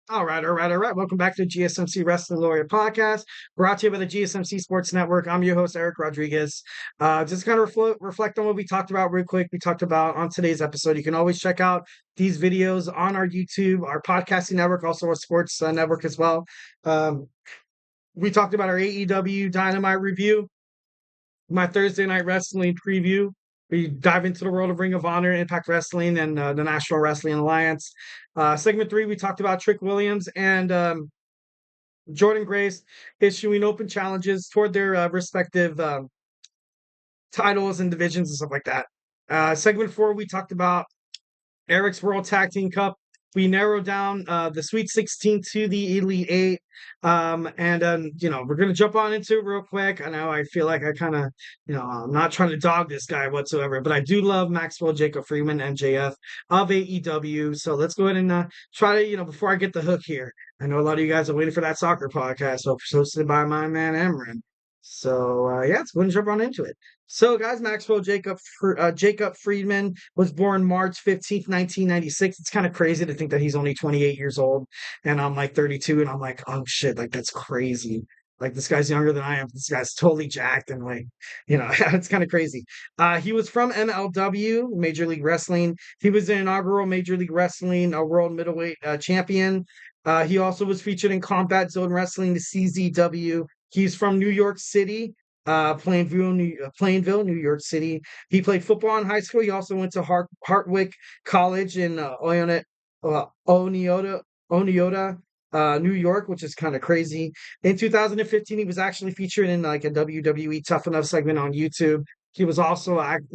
All right, all right, all right. Welcome back to the GSMC Wrestling Laureate Podcast, brought to you by the GSMC Sports Network. I'm your host, Eric Rodriguez. Just kind of reflect on what we talked about real quick. We talked about on today's episode. You can always check out these videos on our YouTube, our podcasting network, also our sports network as well. Um, we talked about our AEW Dynamite review, my Thursday night wrestling preview. We dive into the world of Ring of Honor, Impact Wrestling, and the National Wrestling Alliance. Segment 3, we talked about Trick Williams and Jordan Grace issuing open challenges toward their respective titles and divisions and stuff like that. Segment 4, we talked about Eric's World Tag Team Cup. We narrowed down the Sweet 16 to the Elite 8. We're going to jump on into it real quick. I know I feel like I kind of, I'm not trying to dog this guy whatsoever, but I do love Maxwell Jacob Friedman, MJF of AEW. So let's go ahead and try to, before I get the hook here, I know a lot of you guys are waiting for that soccer podcast hosted by my man, Emran. So, let's go and jump on into it. So, guys, Maxwell Jacob Friedman was born March 15th, 1996. It's kind of crazy to think that he's only 28 years old and I'm like 32 and I'm like, oh shit, like that's crazy. Like this guy's younger than I am. This guy's totally jacked and like, it's kind of crazy. He was from MLW, Major League Wrestling. He was the inaugural Major League Wrestling World Middleweight Champion. He also was featured in Combat Zone Wrestling, the CZW. He's from New York City, Plainville, New York City. He played football in high school. He also went to Hartwick College in Oneota, New York, which is kind of crazy. In 2015, he was actually featured in like a WWE Tough Enough segment on YouTube. He was also, on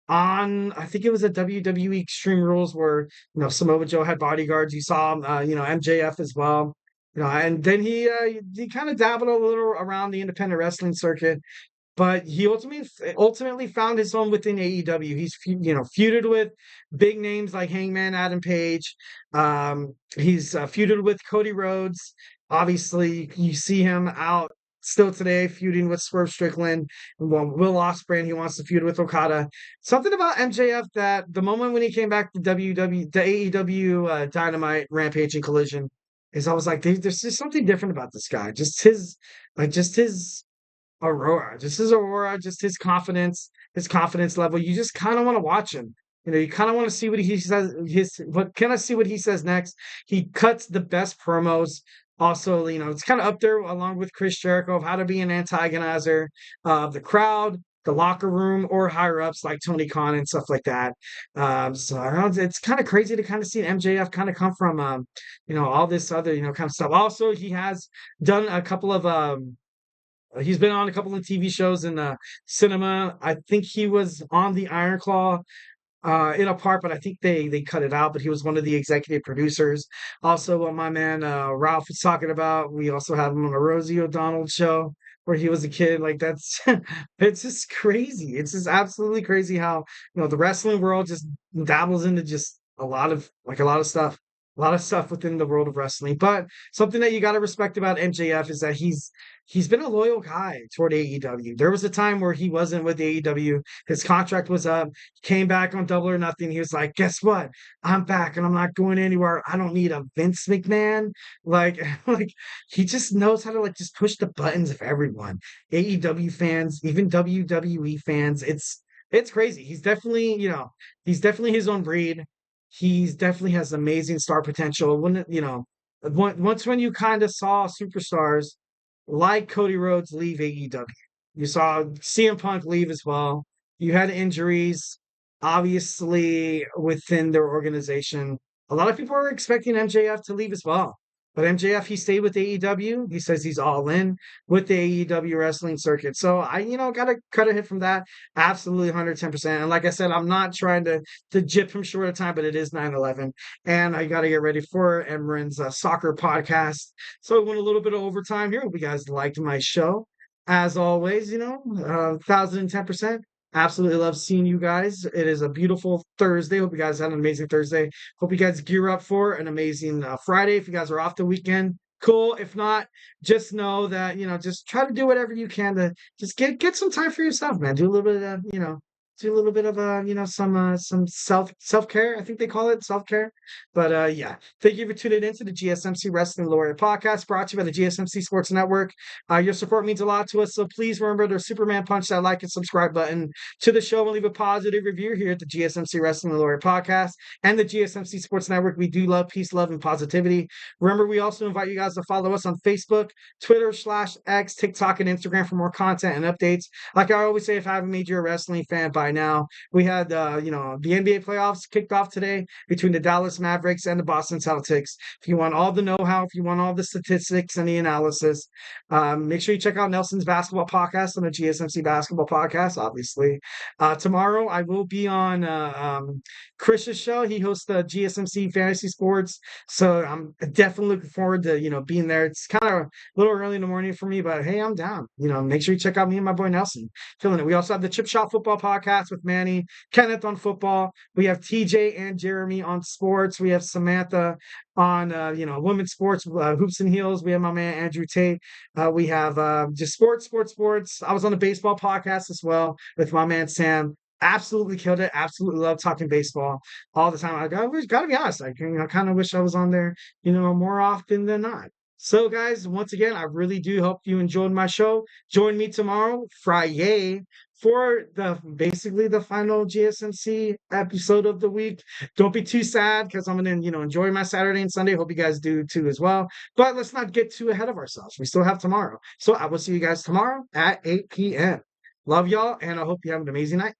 I think it was a WWE Extreme Rules where Samoa Joe had bodyguards. You saw MJF as well. And then he kind of dabbled a little around the independent wrestling circuit, but he ultimately found his home within AEW. He's feuded with big names like Hangman Adam Page. He's feuded with Cody Rhodes. Obviously, you see him out still today feuding with Swerve Strickland. Well, Will Ospreay, and he wants to feud with Okada. Something about MJF that the moment when he came back to the AEW Dynamite, Rampage, and Collision is I was like, there's just something different about this guy. Just his aurora, just his confidence level. You just kind of want to watch him. You kind of want to see what he says. Can I see what he says next? He cuts the best promos. Also, it's kind of up there along with Chris Jericho of how to be an antagonizer of the crowd, the locker room, or higher ups like Tony Khan and stuff like that. So I don't know, it's kind of crazy to kind of see MJF kind of come from, all this other, kind of stuff. Also, he has done a couple of he's been on a couple of TV shows in cinema. I think he was on the Iron Claw in a part, but I think they cut it out. But he was one of the executive producers. Also, what my man Ralph was talking about, we also have him on the Rosie O'Donnell show where he was a kid. Like that's it's just crazy. It's just absolutely crazy how the wrestling world just dabbles into just a lot of stuff. A lot of stuff within the world of wrestling, but something that you got to respect about MJF is that he's been a loyal guy toward AEW. There was a time where he wasn't with AEW. His contract was up. He came back on Double or Nothing. He was like, guess what? I'm back and I'm not going anywhere. I don't need a Vince McMahon. Like, like he just knows how to just push the buttons of everyone. AEW fans, even WWE fans. It's crazy. He's definitely his own breed. He's definitely has amazing star potential. Once when you kind of saw superstars like Cody Rhodes leave AEW. You saw CM Punk leave as well. You had injuries, obviously, within their organization. A lot of people are expecting MJF to leave as well. But MJF, he stayed with AEW. He says he's all in with the AEW wrestling circuit. So got to cut a hit from that. Absolutely 110%. And like I said, I'm not trying to jip him short of time, but it is 9/11. And I got to get ready for Emran's soccer podcast. So we went a little bit of overtime here. Hope you guys liked my show. As always, 1,010%. Absolutely love seeing you guys. It is a beautiful Thursday. Hope you guys had an amazing Thursday. Hope you guys gear up for an amazing Friday. If you guys are off the weekend, cool. If not, just know that, just try to do whatever you can to just get some time for yourself, man. Do a little bit of, do a little bit of some self care. I think they call it self care. But yeah, thank you for tuning into the GSMC Wrestling Laureate Podcast, brought to you by the GSMC Sports Network. Your support means a lot to us, so please remember to Superman punch that like and subscribe button to the show and leave a positive review here at the GSMC Wrestling Laureate Podcast and the GSMC Sports Network. We do love peace, love, and positivity. Remember, we also invite you guys to follow us on Facebook, Twitter/X, TikTok, and Instagram for more content and updates. Like I always say, if I haven't made you a wrestling fan by now, we had the NBA playoffs kicked off today between the Dallas Mavericks and the Boston Celtics. If you want all the know-how, if you want all the statistics and the analysis, make sure you check out Nelson's basketball podcast on the GSMC Basketball Podcast. Obviously, tomorrow I will be on Chris's show. He hosts the GSMC Fantasy Sports, so I'm definitely looking forward to being there. It's kind of a little early in the morning for me, but hey, I'm down. Make sure you check out me and my boy Nelson. Killing it. We also have the Chip Shot Football Podcast with Manny, Kenneth on football. We have TJ and Jeremy on sports. We have Samantha on women's sports, hoops and heels. We have my man Andrew Tate. We have just sports. I was on the baseball podcast as well with my man Sam. Absolutely killed it. Absolutely love talking baseball all the time. I gotta be honest. I kind of wish I was on there, more often than not. So, guys, once again, I really do hope you enjoyed my show. Join me tomorrow, Friday, for basically the final GSMC episode of the week. Don't be too sad because I'm gonna, enjoy my Saturday and Sunday. Hope you guys do too as well. But let's not get too ahead of ourselves. We still have tomorrow. So I will see you guys tomorrow at 8 p.m. Love y'all, and I hope you have an amazing night.